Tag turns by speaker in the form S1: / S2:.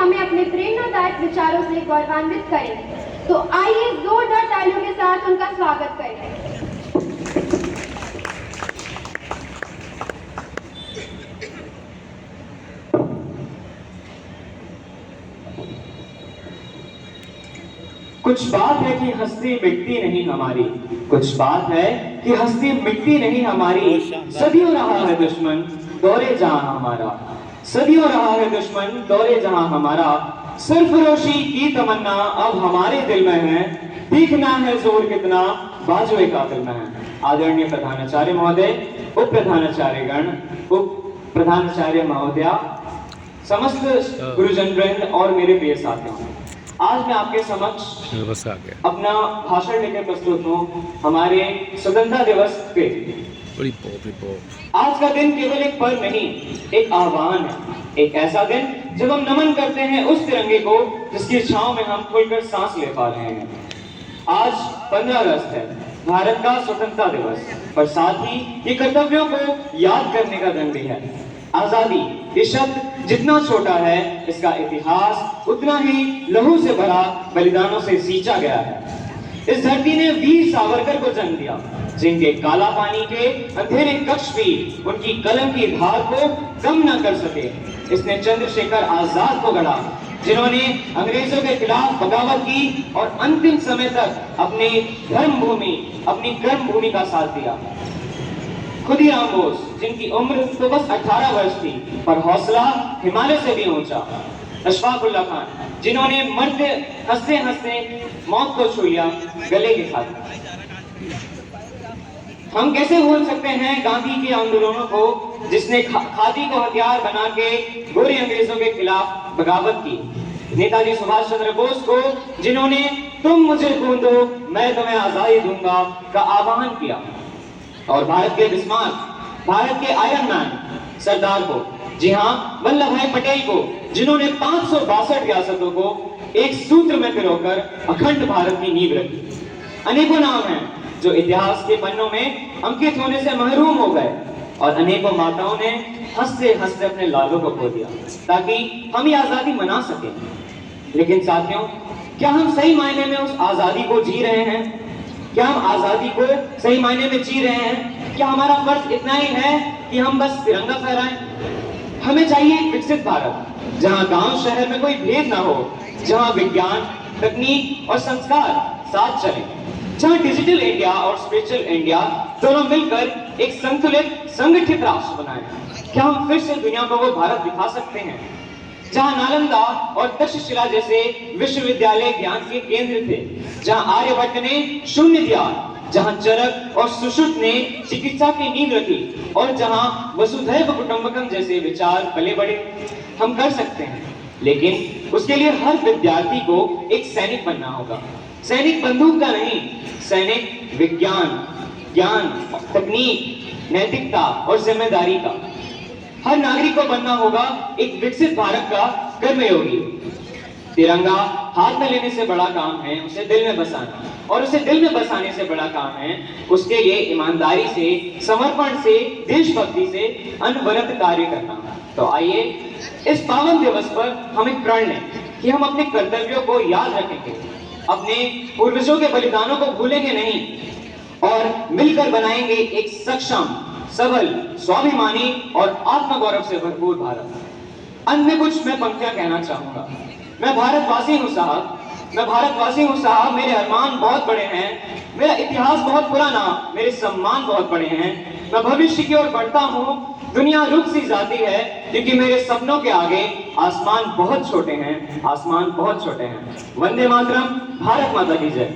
S1: हमें अपने प्रेरणादायक विचारों से गौरवान्वित करेंगे। तो आइए जोरदार तालियों के साथ उनका स्वागत करें।
S2: कुछ बात है कि हस्ती मिटती नहीं हमारी, कुछ बात है कि हस्ती मिटती नहीं हमारी। सदियों रहा है दुश्मन दौरे जहां हमारा, सदियों रहा है दुश्मन दौरे जहां हमारा। सरफरोशी की तमन्ना अब हमारे दिल में है, दिखना है जोर कितना बाजुए कातिल में है। आदरणीय प्रधानाचार्य महोदय, उप प्रधानाचार्य गण, उप प्रधानाचार्य महोदया, समस्त गुरुजन वृंद और मेरे प्रिय साथियों, आज मैं आपके समक्ष अपना भाषण लेकर प्रस्तुत हूँ हमारे स्वतंत्रता दिवस पे। आज का दिन केवल एक पर्व नहीं, एक आह्वान है, एक ऐसा दिन जब हम नमन करते हैं उस तिरंगे को जिसकी छांव में हम खुलकर सांस ले पा रहे हैं। आज 15 अगस्त है, भारत का स्वतंत्रता दिवस, पर साथ ही ये कर्तव्यों को याद करने का दिन भी है। आजादी ये शब्द जितना छोटा है, इसका इतिहास उतना ही लहू से भरा बलिदानों से सींचा गया है। इस धरती ने वीर सावरकर को जन्म दिया, जिनके काला पानी के अंधेरे कक्ष भी उनकी कलम की धार को कम न कर सके। इसने चंद्रशेखर आजाद को गढ़ा, जिन्होंने अंग्रेजों के खिलाफ बगावत की और अंतिम समय तक अपनी धर्म भूमि, अपनी कर्म भूमि का साथ दिया। खुदीराम बोस, जिनकी उम्र तो बस 18 वर्ष थी, पर हौसला हिमालय से भी ऊंचा। अशफाक उल्लाह खान, जिन्होंने मरते हंसते हंसते मौत को छू लिया गले के खातिर। हम कैसे भूल सकते हैं गांधी के आंदोलनों को, जिसने खादी को हथियार बना के गोरे अंग्रेजों के खिलाफ बगावत की। नेताजी सुभाष चंद्र बोस को, जिन्होंने तुम मुझे खून दो मैं तुम्हें आजादी दूंगा का आह्वान किया। और भारत के बिस्मार्क, भारत के आयरन मैन सरदार को, जी हाँ, वल्लभ भाई पटेल को, जिन्होंने 562 रियासतों को एक सूत्र में पिरोकर अखंड भारत की नींव रखी। अनेकों नाम हैं जो इतिहास के पन्नों में अंकित होने से महरूम हो गए, और अनेकों माताओं ने हंसते हंसते अपने लालों को खो दिया ताकि हम ये आजादी मना सकें। लेकिन साथियों, क्या हम सही मायने में उस आजादी को जी रहे हैं? क्या हम आजादी को सही मायने में जी रहे हैं? क्या हमारा फर्ज इतना ही है कि हम बस तिरंगा फहराएं? हमें चाहिए एक विकसित भारत, जहां गांव शहर में कोई भेद ना हो, जहां विज्ञान, तकनीक और संस्कार साथ चलें, जहां डिजिटल इंडिया और स्पिरिचुअल इंडिया दोनों मिलकर एक संतुलित संगठित राष्ट्र बनाएं। क्या हम फिर से दुनिया को वो भारत दिखा सकते हैं जहां नालंदा और तक्षशिला जैसे विश्वविद्यालय ज्ञान के केंद्र थे, जहां आर्यभट्ट ने शून्य दिया, जहां चरक और सुश्रुत ने चिकित्सा की नींव रखी, और जहां वसुधैव कुटुंबकम जैसे विचार पले बढ़े? हम कर सकते हैं, लेकिन उसके लिए हर विद्यार्थी को एक सैनिक बनना होगा। सैनिक बंदूक का नहीं, सैनिक विज्ञान, ज्ञान, तकनीक, नैतिकता और जिम्मेदारी का। हर नागरिक को बनना होगा एक विकसित भारत का कर्मयोगी। तिरंगा हाथ में लेने से बड़ा काम है उसे दिल में बसाना, और उसे दिल में बसाने से बड़ा काम है उसके लिए ईमानदारी से, समर्पण से, देशभक्ति से अनवरत कार्य करना। तो आइए इस पावन दिवस पर हम एक प्रण लें कि हम अपने कर्तव्यों को याद रखेंगे, अपने पूर्वजों के बलिदानों को भूलेंगे नहीं, और मिलकर बनाएंगे एक सक्षम, सबल, स्वाभिमानी और आत्मगौरव से भरपूर भारत। अंत में कुछ मैं पंक्तियां कहना चाहूंगा। मैं भारतवासी हूं साहब, मैं भारतवासी हूं साहब, मेरे अरमान बहुत बड़े हैं, मेरा इतिहास बहुत पुराना, मेरे सम्मान बहुत बड़े हैं। मैं भविष्य की ओर बढ़ता हूं, दुनिया रुक सी जाती है, क्योंकि मेरे सपनों के आगे आसमान बहुत छोटे हैं, आसमान बहुत छोटे हैं। वंदे मातरम, भारत माता की जय।